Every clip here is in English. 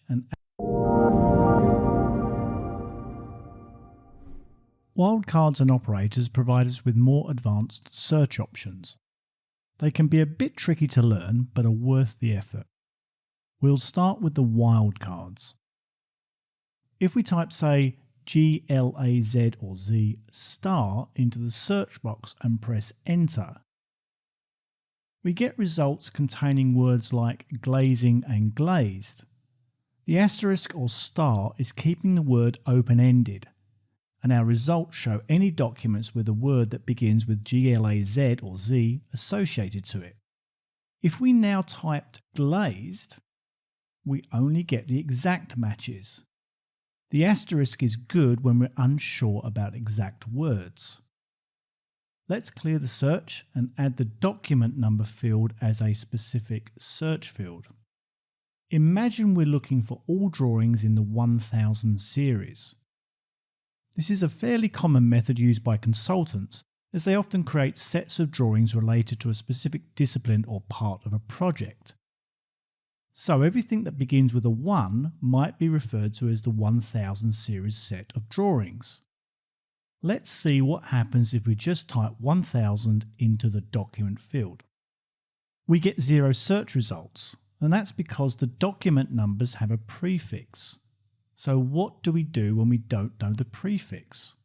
and wildcards and operators provide us with more advanced search options. They can be a bit tricky to learn, but are worth the effort. We'll start with the wildcards. If we type, say, GLAZ or Z star into the search box and press enter, we get results containing words like glazing and glazed. The asterisk or star is keeping the word open-ended, and our results show any documents with a word that begins with GLAZ or Z associated to it. If we now typed glazed, we only get the exact matches. The asterisk is good when we're unsure about exact words. Let's clear the search and add the document number field as a specific search field. Imagine we're looking for all drawings in the 1000 series. This is a fairly common method used by consultants, as they often create sets of drawings related to a specific discipline or part of a project. So everything that begins with a 1 might be referred to as the 1000 series set of drawings. Let's see what happens if we just type 1000 into the document field. We get 0 search results, and that's because the document numbers have a prefix. So what do we do when we don't know the prefix?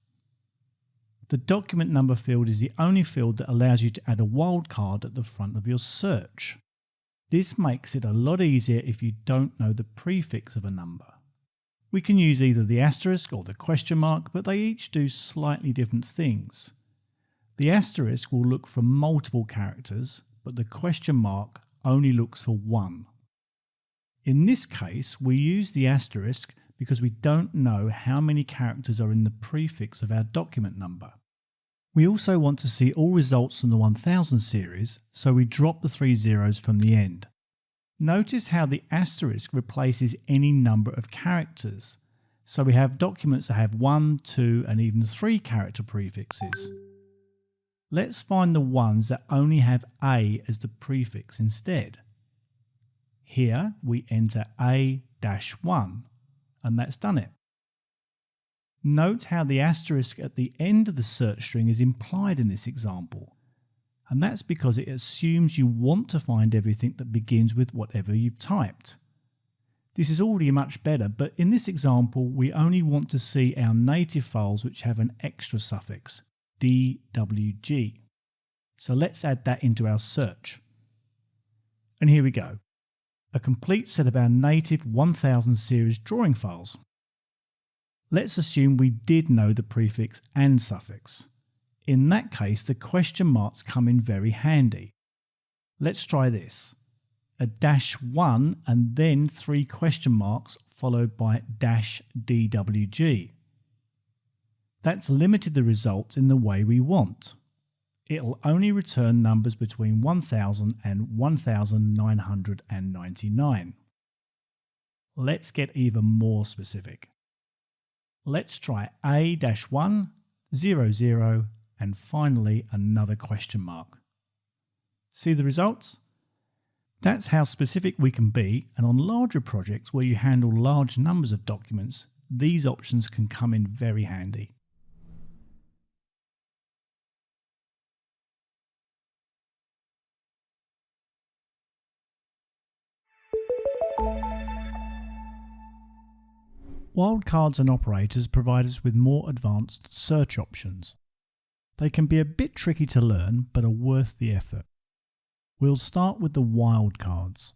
The document number field is the only field that allows you to add a wildcard at the front of your search. This makes it a lot easier if you don't know the prefix of a number. We can use either the asterisk or the question mark, but they each do slightly different things. The asterisk will look for multiple characters, but the question mark only looks for one. In this case, we use the asterisk because we don't know how many characters are in the prefix of our document number. We also want to see all results from the 1000 series, so we drop the 3 zeros from the end. Notice how the asterisk replaces any number of characters, so we have documents that have 1, 2 and even 3 character prefixes. Let's find the ones that only have A as the prefix instead. Here we enter A-1, and that's done it. Note how the asterisk at the end of the search string is implied in this example, and that's because it assumes you want to find everything that begins with whatever you've typed. This is already much better, but in this example we only want to see our native files which have an extra suffix, DWG. So let's add that into our search. And here we go. A complete set of our native 1000 series drawing files. Let's assume we did know the prefix and suffix. In that case, the question marks come in very handy. Let's try this. A -1 and then 3 question marks followed by -DWG. That's limited the results in the way we want. It'll only return numbers between 1000 and 1999. Let's get even more specific. Let's try A-1, 00, and finally another question mark. See the results? That's how specific we can be, and on larger projects where you handle large numbers of documents, these options can come in very handy. Wildcards and operators provide us with more advanced search options. They can be a bit tricky to learn, but are worth the effort. We'll start with the wildcards.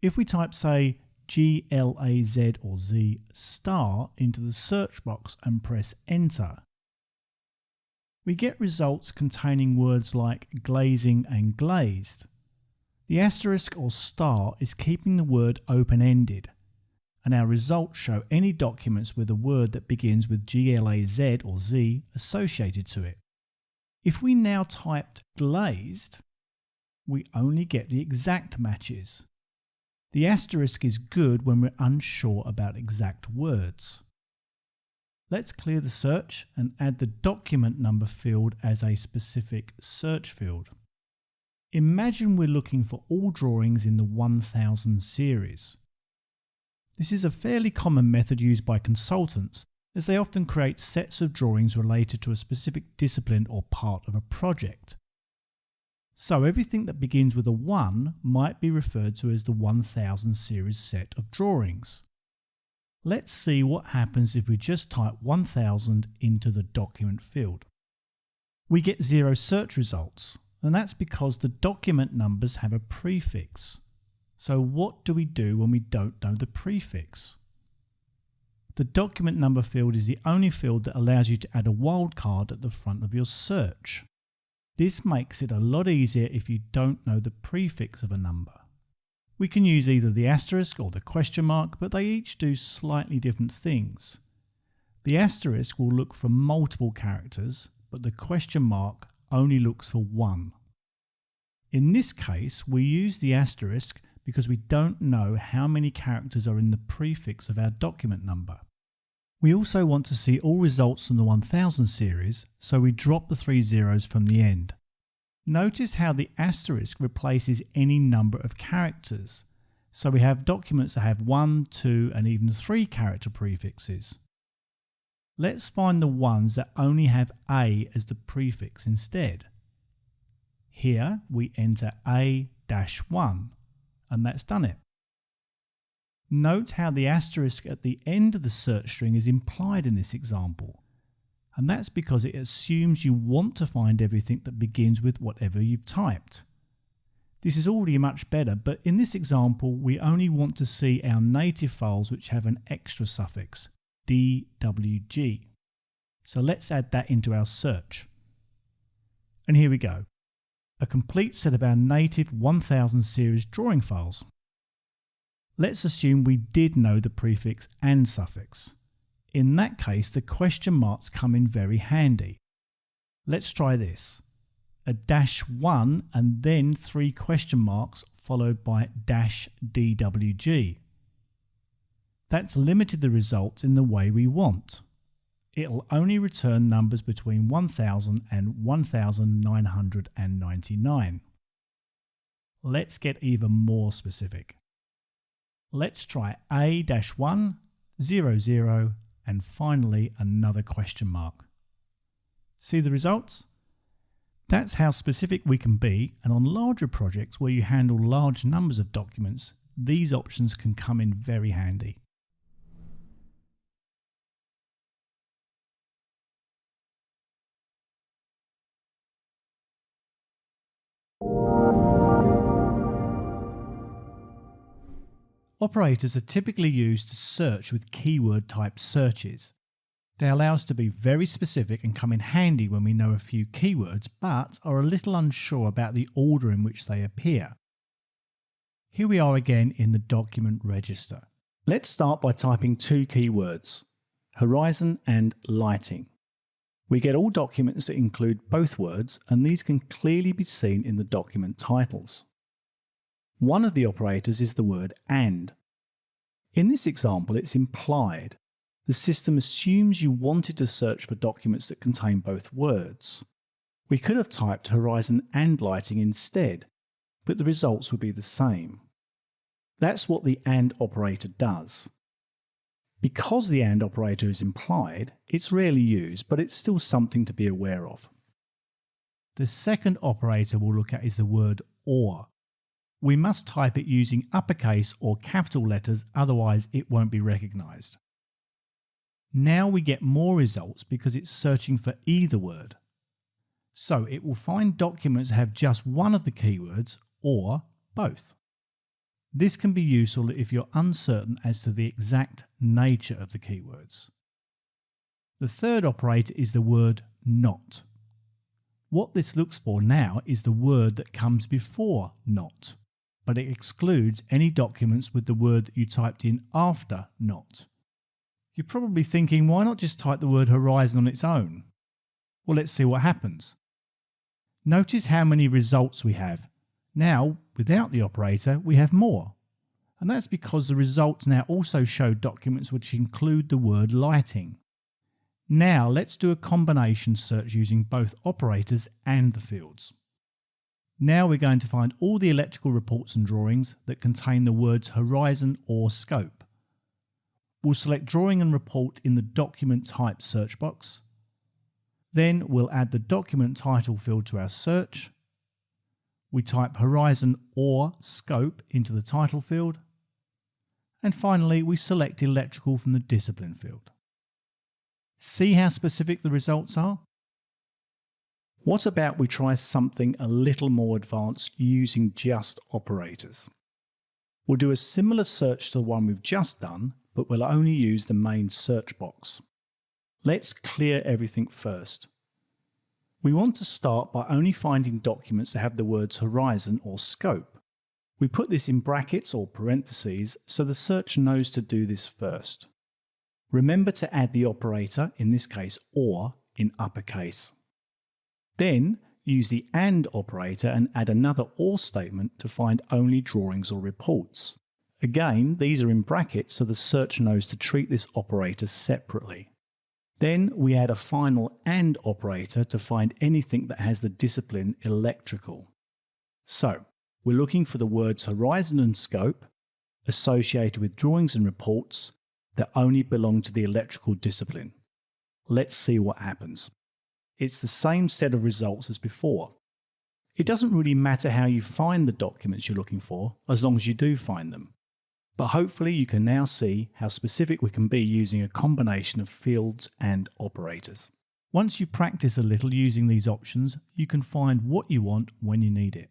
If we type, say, GLAZ or Z star into the search box and press enter, we get results containing words like glazing and glazed. The asterisk or star is keeping the word open-ended, and our results show any documents with a word that begins with GLAZ or Z associated to it. If we now typed glazed, we only get the exact matches. The asterisk is good when we're unsure about exact words. Let's clear the search and add the document number field as a specific search field. Imagine we're looking for all drawings in the 1000 series. This is a fairly common method used by consultants, as they often create sets of drawings related to a specific discipline or part of a project. So everything that begins with a 1 might be referred to as the 1000 series set of drawings. Let's see what happens if we just type 1000 into the document field. We get 0 search results, and that's because the document numbers have a prefix. So what do we do when we don't know the prefix? The document number field is the only field that allows you to add a wildcard at the front of your search. This makes it a lot easier if you don't know the prefix of a number. We can use either the asterisk or the question mark, but they each do slightly different things. The asterisk will look for multiple characters, but the question mark only looks for one. In this case, we use the asterisk because we don't know how many characters are in the prefix of our document number. We also want to see all results from the 1000 series, so we drop the 3 zeros from the end. Notice how the asterisk replaces any number of characters, so we have documents that have 1, 2 and even 3 character prefixes. Let's find the ones that only have A as the prefix instead. Here we enter A-1, and that's done it. Note how the asterisk at the end of the search string is implied in this example, and that's because it assumes you want to find everything that begins with whatever you've typed. This is already much better, but in this example we only want to see our native files which have an extra suffix, DWG. So let's add that into our search. And here we go. A complete set of our native 1000 series drawing files. Let's assume we did know the prefix and suffix. In that case, the question marks come in very handy. Let's try this. A -1 and then 3 question marks followed by -DWG. That's limited the results in the way we want. It'll only return numbers between 1000 and 1999. Let's get even more specific. Let's try A-1, 00, and finally another question mark. See the results? That's how specific we can be, and on larger projects where you handle large numbers of documents, these options can come in very handy. Operators are typically used to search with keyword type searches. They allow us to be very specific and come in handy when we know a few keywords but are a little unsure about the order in which they appear. Here we are again in the document register. Let's start by typing 2 keywords, horizon and lighting. We get all documents that include both words, and these can clearly be seen in the document titles. One of the operators is the word AND. In this example, it's implied. The system assumes you wanted to search for documents that contain both words. We could have typed horizon and lighting instead, but the results would be the same. That's what the AND operator does. Because the AND operator is implied, it's rarely used, but it's still something to be aware of. The second operator we'll look at is the word OR. We must type it using uppercase or capital letters, otherwise it won't be recognised. Now we get more results because it's searching for either word. So it will find documents that have just one of the keywords or both. This can be useful if you're uncertain as to the exact nature of the keywords. The third operator is the word NOT. What this looks for now is the word that comes before NOT, but it excludes any documents with the word that you typed in after NOT. You're probably thinking, why not just type the word horizon on its own? Well, let's see what happens. Notice how many results we have. Now, without the operator, we have more. And that's because the results now also show documents which include the word lighting. Now, let's do a combination search using both operators and the fields. Now we're going to find all the electrical reports and drawings that contain the words horizon or scope. We'll select Drawing and Report in the Document Type search box. Then we'll add the document title field to our search. We type Horizon or Scope into the title field. And finally, we select Electrical from the Discipline field. See how specific the results are? What about we try something a little more advanced using just operators? We'll do a similar search to the one we've just done, but we'll only use the main search box. Let's clear everything first. We want to start by only finding documents that have the words Horizon or Scope. We put this in brackets or parentheses so the search knows to do this first. Remember to add the operator, in this case OR, in uppercase. Then use the AND operator and add another OR statement to find only drawings or reports. Again, these are in brackets so the search knows to treat this operator separately. Then we add a final AND operator to find anything that has the discipline electrical. So, we're looking for the words Horizon and Scope associated with drawings and reports that only belong to the electrical discipline. Let's see what happens. It's the same set of results as before. It doesn't really matter how you find the documents you're looking for, as long as you do find them. But hopefully you can now see how specific we can be using a combination of fields and operators. Once you practice a little using these options, you can find what you want when you need it.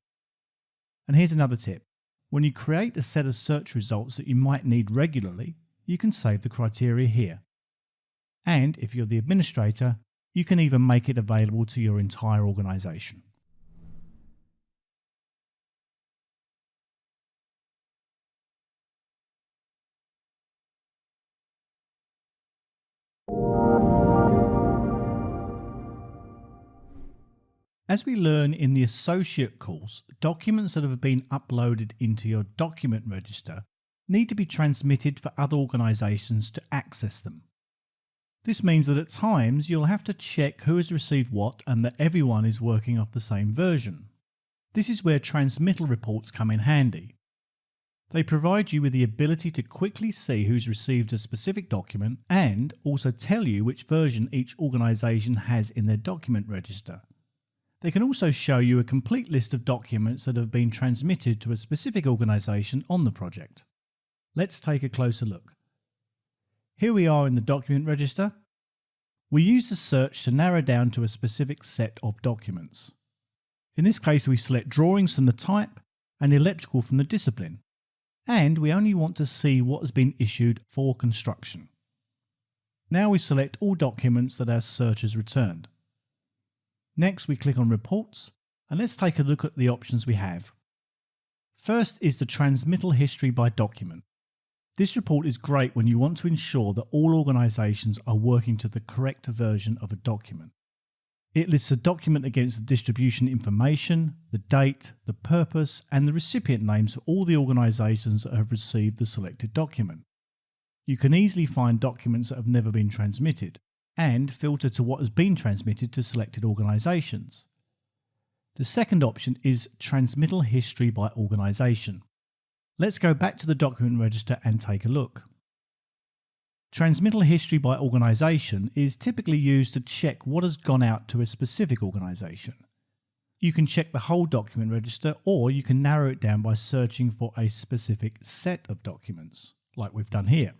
And here's another tip. When you create a set of search results that you might need regularly, you can save the criteria here. And if you're the administrator, you can even make it available to your entire organisation. As we learn in the associate course, documents that have been uploaded into your document register need to be transmitted for other organisations to access them. This means that at times you'll have to check who has received what and that everyone is working off the same version. This is where transmittal reports come in handy. They provide you with the ability to quickly see who's received a specific document and also tell you which version each organisation has in their document register. They can also show you a complete list of documents that have been transmitted to a specific organisation on the project. Let's take a closer look. Here we are in the document register. We use the search to narrow down to a specific set of documents. In this case, we select drawings from the type and electrical from the discipline, and we only want to see what has been issued for construction. Now we select all documents that our search has returned. Next, we click on Reports, and let's take a look at the options we have. First is the transmittal history by document. This report is great when you want to ensure that all organisations are working to the correct version of a document. It lists a document against the distribution information, the date, the purpose, and the recipient names for all the organisations that have received the selected document. You can easily find documents that have never been transmitted, and filter to what has been transmitted to selected organisations. The second option is Transmittal History by Organisation. Let's go back to the document register and take a look. Transmittal history by organisation is typically used to check what has gone out to a specific organisation. You can check the whole document register, or you can narrow it down by searching for a specific set of documents, like we've done here.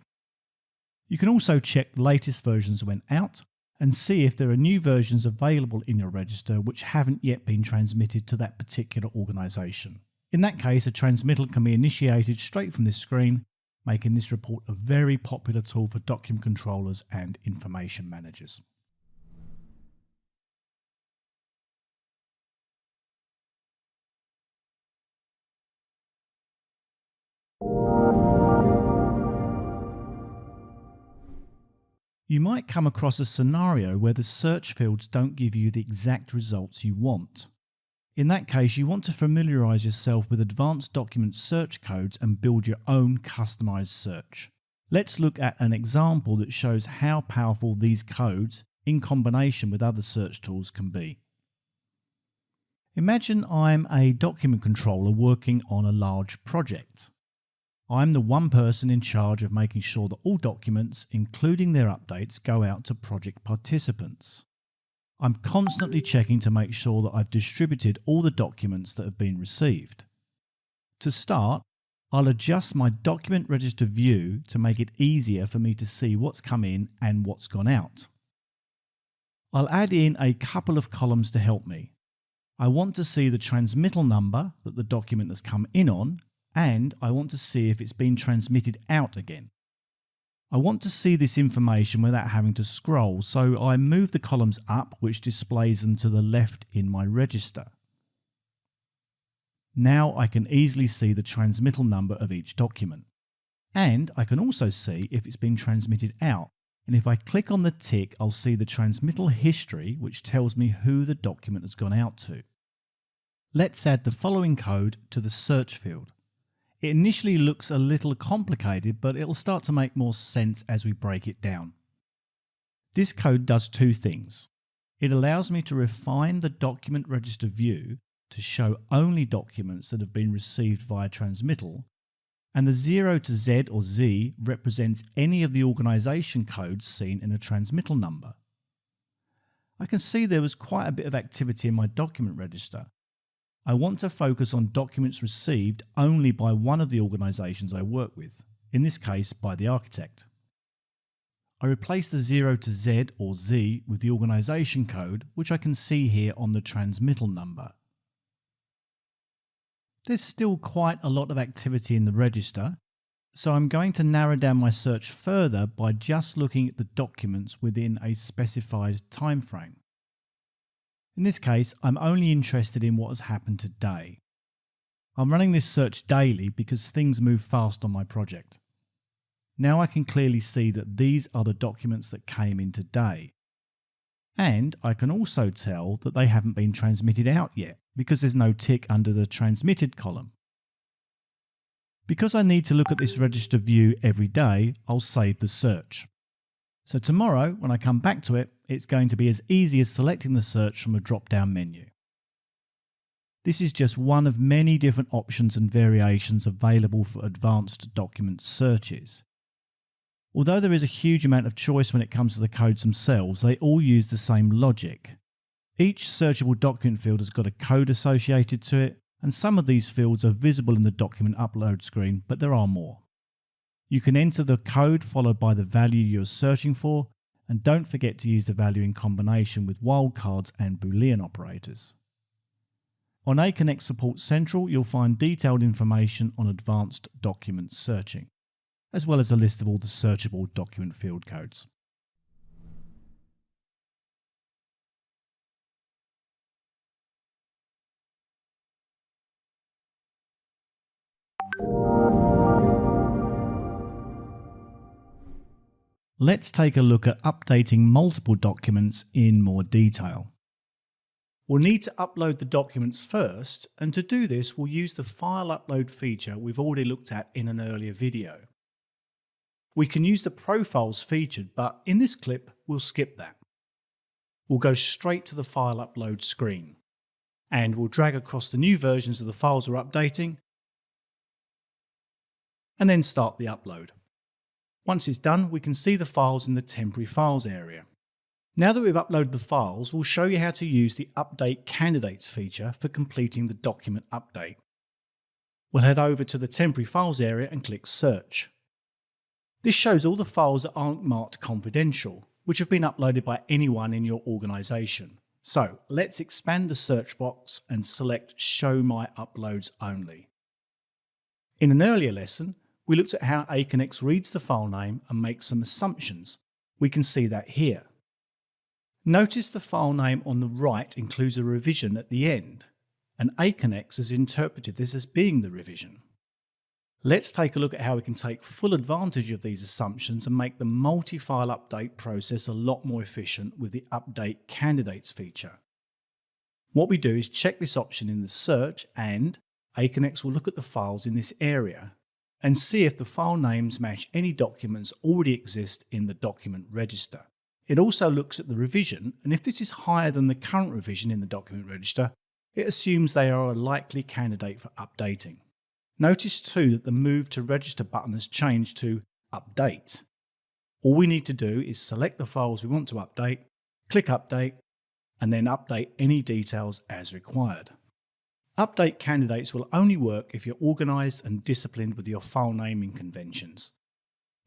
You can also check the latest versions that went out and see if there are new versions available in your register which haven't yet been transmitted to that particular organisation. In that case, a transmittal can be initiated straight from this screen, making this report a very popular tool for document controllers and information managers. You might come across a scenario where the search fields don't give you the exact results you want. In that case, you want to familiarise yourself with advanced document search codes and build your own customised search. Let's look at an example that shows how powerful these codes, in combination with other search tools, can be. Imagine I'm a document controller working on a large project. I'm the one person in charge of making sure that all documents, including their updates, go out to project participants. I'm constantly checking to make sure that I've distributed all the documents that have been received. To start, I'll adjust my document register view to make it easier for me to see what's come in and what's gone out. I'll add in a couple of columns to help me. I want to see the transmittal number that the document has come in on, and I want to see if it's been transmitted out again. I want to see this information without having to scroll, so I move the columns up, which displays them to the left in my register. Now I can easily see the transmittal number of each document. And I can also see if it's been transmitted out. And if I click on the tick, I'll see the transmittal history, which tells me who the document has gone out to. Let's add the following code to the search field. It initially looks a little complicated, but it'll start to make more sense as we break it down. This code does two things. It allows me to refine the document register view to show only documents that have been received via transmittal, and the 0 to Z or Z represents any of the organisation codes seen in a transmittal number. I can see there was quite a bit of activity in my document register. I want to focus on documents received only by one of the organisations I work with, in this case by the architect. I replace the 0 to Z or Z with the organisation code, which I can see here on the transmittal number. There's still quite a lot of activity in the register, so I'm going to narrow down my search further by just looking at the documents within a specified time frame. In this case, I'm only interested in what has happened today. I'm running this search daily because things move fast on my project. Now I can clearly see that these are the documents that came in today. And I can also tell that they haven't been transmitted out yet because there's no tick under the transmitted column. Because I need to look at this register view every day, I'll save the search. So tomorrow, when I come back to it, it's going to be as easy as selecting the search from a drop-down menu. This is just one of many different options and variations available for advanced document searches. Although there is a huge amount of choice when it comes to the codes themselves, they all use the same logic. Each searchable document field has got a code associated to it, and some of these fields are visible in the document upload screen, but there are more. You can enter the code followed by the value you're searching for, and don't forget to use the value in combination with wildcards and Boolean operators. On Aconex Support Central, you'll find detailed information on advanced document searching, as well as a list of all the searchable document field codes. Let's take a look at updating multiple documents in more detail. We'll need to upload the documents first, and to do this we'll use the file upload feature we've already looked at in an earlier video. We can use the profiles featured, but in this clip we'll skip that. We'll go straight to the file upload screen, and we'll drag across the new versions of the files we're updating, and then start the upload. Once it's done, we can see the files in the temporary files area. Now that we've uploaded the files, we'll show you how to use the Update Candidates feature for completing the document update. We'll head over to the temporary files area and click Search. This shows all the files that aren't marked confidential, which have been uploaded by anyone in your organisation. So let's expand the search box and select Show My Uploads Only. In an earlier lesson, we looked at how Aconex reads the file name and makes some assumptions. We can see that here. Notice the file name on the right includes a revision at the end, and Aconex has interpreted this as being the revision. Let's take a look at how we can take full advantage of these assumptions and make the multi-file update process a lot more efficient with the Update Candidates feature. What we do is check this option in the search, and Aconex will look at the files in this area and see if the file names match any documents already exist in the document register. It also looks at the revision, and if this is higher than the current revision in the document register, it assumes they are a likely candidate for updating. Notice too that the Move to Register button has changed to Update. All we need to do is select the files we want to update, click Update, and then update any details as required. Update candidates will only work if you're organised and disciplined with your file naming conventions.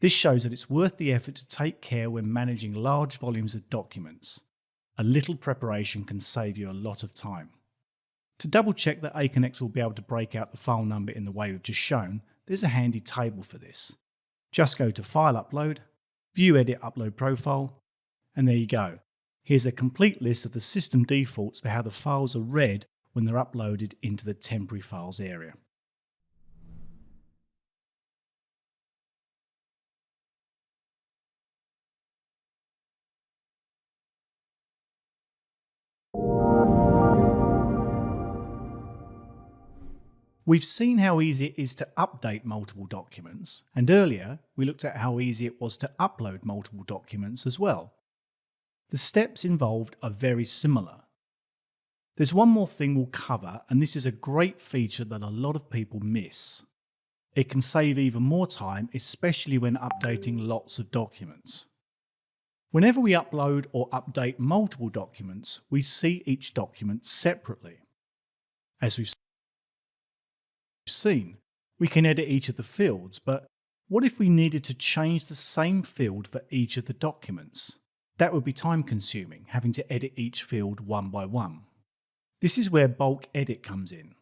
This shows that it's worth the effort to take care when managing large volumes of documents. A little preparation can save you a lot of time. To double check that Aconex will be able to break out the file number in the way we've just shown, there's a handy table for this. Just go to File Upload, View Edit Upload Profile, and there you go. Here's a complete list of the system defaults for how the files are read when they're uploaded into the temporary files area. We've seen how easy it is to update multiple documents, and earlier we looked at how easy it was to upload multiple documents as well. The steps involved are very similar. There's one more thing we'll cover, and this is a great feature that a lot of people miss. It can save even more time, especially when updating lots of documents. Whenever we upload or update multiple documents, we see each document separately. As we've seen, we can edit each of the fields, but what if we needed to change the same field for each of the documents? That would be time consuming, having to edit each field one by one. This is where bulk edit comes in.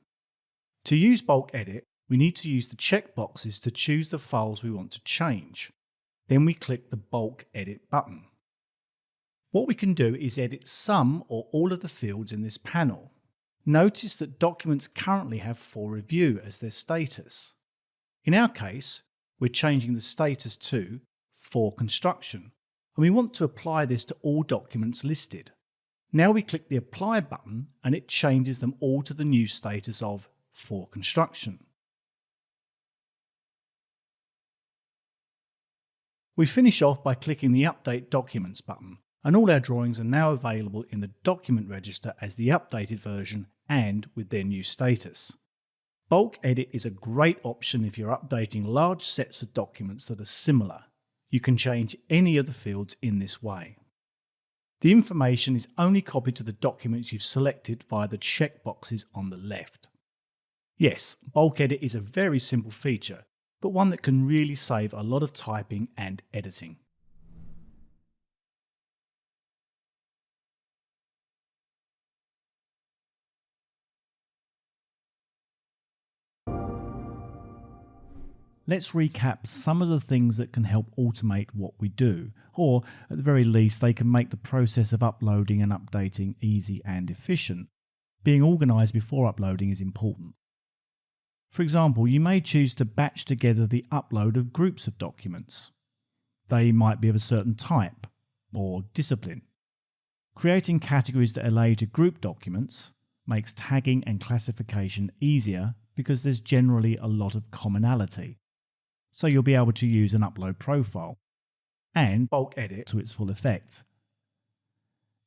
To use bulk edit, we need to use the checkboxes to choose the files we want to change. Then we click the bulk edit button. What we can do is edit some or all of the fields in this panel. Notice that documents currently have for review as their status. In our case, we're changing the status to for construction, and we want to apply this to all documents listed. Now we click the Apply button and it changes them all to the new status of for construction. We finish off by clicking the Update Documents button, and all our drawings are now available in the document register as the updated version and with their new status. Bulk edit is a great option if you're updating large sets of documents that are similar. You can change any of the fields in this way. The information is only copied to the documents you've selected via the checkboxes on the left. Yes, bulk edit is a very simple feature, but one that can really save a lot of typing and editing. Let's recap some of the things that can help automate what we do, or at the very least they can make the process of uploading and updating easy and efficient. Being organised before uploading is important. For example, you may choose to batch together the upload of groups of documents. They might be of a certain type or discipline. Creating categories that allow you to group documents makes tagging and classification easier because there's generally a lot of commonality. So you'll be able to use an upload profile and bulk edit to its full effect.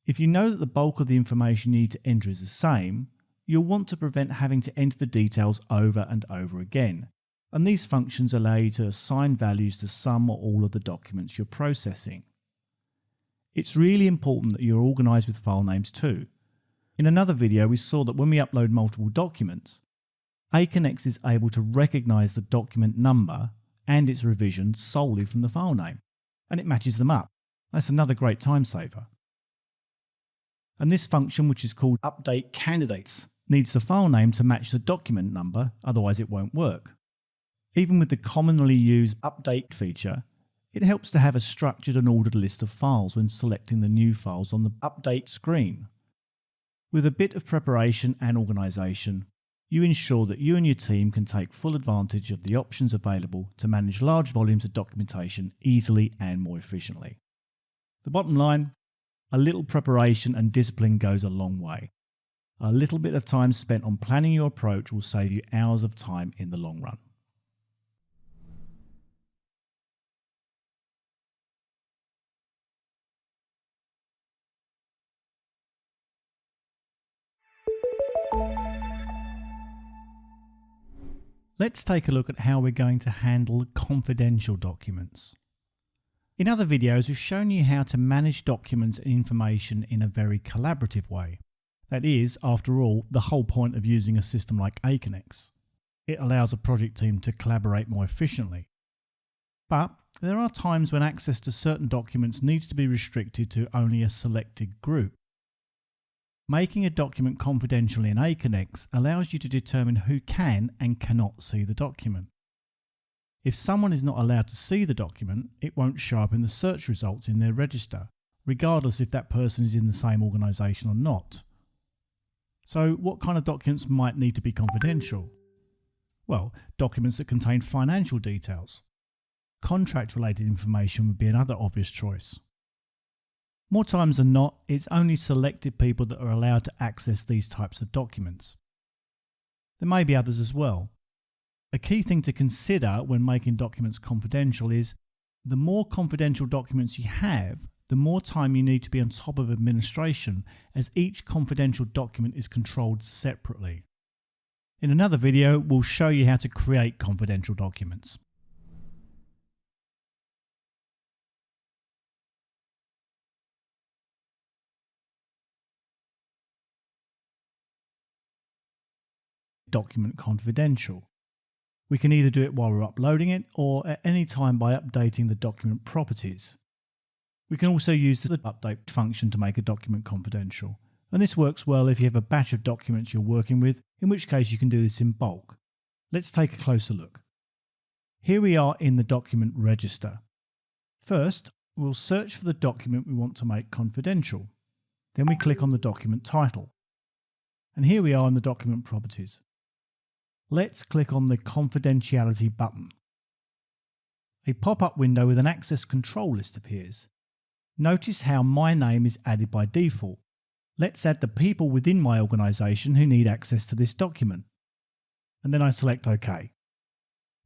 If you know that the bulk of the information you need to enter is the same, you'll want to prevent having to enter the details over and over again, and these functions allow you to assign values to some or all of the documents you're processing. It's really important that you're organised with file names too. In another video we saw that when we upload multiple documents, Aconex is able to recognise the document number and its revision solely from the file name, and it matches them up. That's another great time saver. And this function, which is called Update Candidates, needs the file name to match the document number, otherwise it won't work. Even with the commonly used Update feature, it helps to have a structured and ordered list of files when selecting the new files on the Update screen. With a bit of preparation and organisation, you ensure that you and your team can take full advantage of the options available to manage large volumes of documentation easily and more efficiently. The bottom line, a little preparation and discipline goes a long way. A little bit of time spent on planning your approach will save you hours of time in the long run. Let's take a look at how we're going to handle confidential documents. In other videos, we've shown you how to manage documents and information in a very collaborative way. That is, after all, the whole point of using a system like Aconex. It allows a project team to collaborate more efficiently. But there are times when access to certain documents needs to be restricted to only a selected group. Making a document confidential in Aconex allows you to determine who can and cannot see the document. If someone is not allowed to see the document, it won't show up in the search results in their register, regardless if that person is in the same organisation or not. So what kind of documents might need to be confidential? Well, documents that contain financial details. Contract-related information would be another obvious choice. More times than not, it's only selected people that are allowed to access these types of documents. There may be others as well. A key thing to consider when making documents confidential is the more confidential documents you have, the more time you need to be on top of administration, as each confidential document is controlled separately. In another video, we'll show you how to create confidential documents. Document confidential. We can either do it while we're uploading it or at any time by updating the document properties. We can also use the update function to make a document confidential, and this works well if you have a batch of documents you're working with, in which case you can do this in bulk. Let's take a closer look. Here we are in the document register. First, we'll search for the document we want to make confidential. Then we click on the document title. And here we are in the document properties. Let's click on the confidentiality button. A pop-up window with an access control list appears. Notice how my name is added by default. Let's add the people within my organisation who need access to this document. And then I select OK.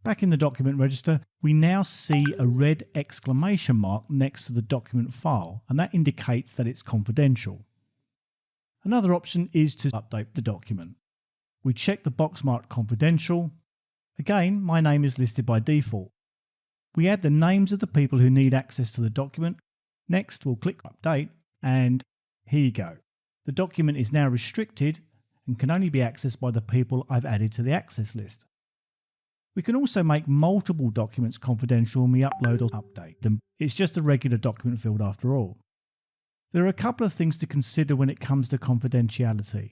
Back in the document register, we now see a red exclamation mark next to the document file, and that indicates that it's confidential. Another option is to update the document. We check the box marked confidential. Again, my name is listed by default. We add the names of the people who need access to the document. Next, we'll click update, and here you go. The document is now restricted and can only be accessed by the people I've added to the access list. We can also make multiple documents confidential when we upload or update them. It's just a regular document field after all. There are a couple of things to consider when it comes to confidentiality.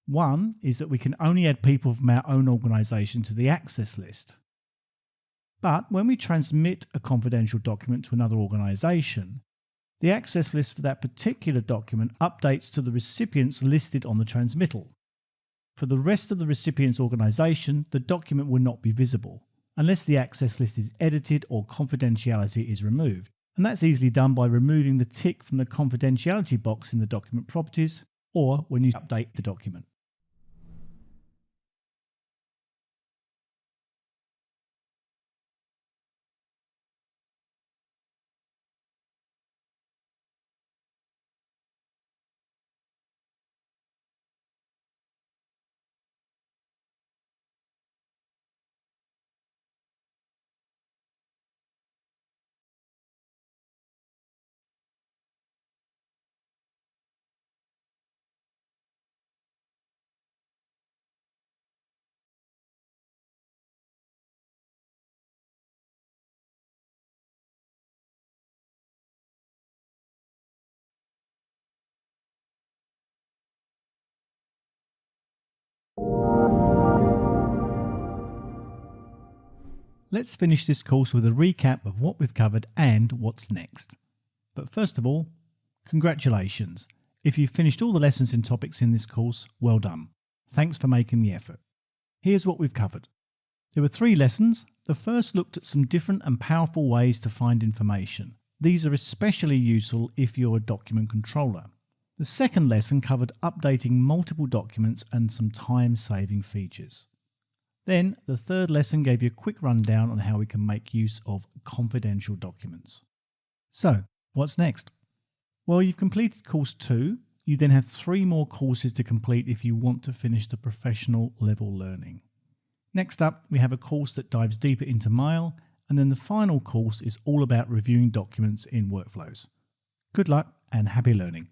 One is that we can only add people from our own organisation to the access list. But when we transmit a confidential document to another organisation, the access list for that particular document updates to the recipients listed on the transmittal. For the rest of the recipient's organisation, the document will not be visible, unless the access list is edited or confidentiality is removed. And that's easily done by removing the tick from the confidentiality box in the document properties, or when you update the document. Let's finish this course with a recap of what we've covered and what's next. But first of all, congratulations. If you've finished all the lessons and topics in this course, well done. Thanks for making the effort. Here's what we've covered. There were 3 lessons. The first looked at some different and powerful ways to find information. These are especially useful if you're a document controller. The second lesson covered updating multiple documents and some time-saving features. Then, the third lesson gave you a quick rundown on how we can make use of confidential documents. So, what's next? Well, you've completed course 2. You then have 3 more courses to complete if you want to finish the professional level learning. Next up, we have a course that dives deeper into Mail, and then the final course is all about reviewing documents in workflows. Good luck and happy learning.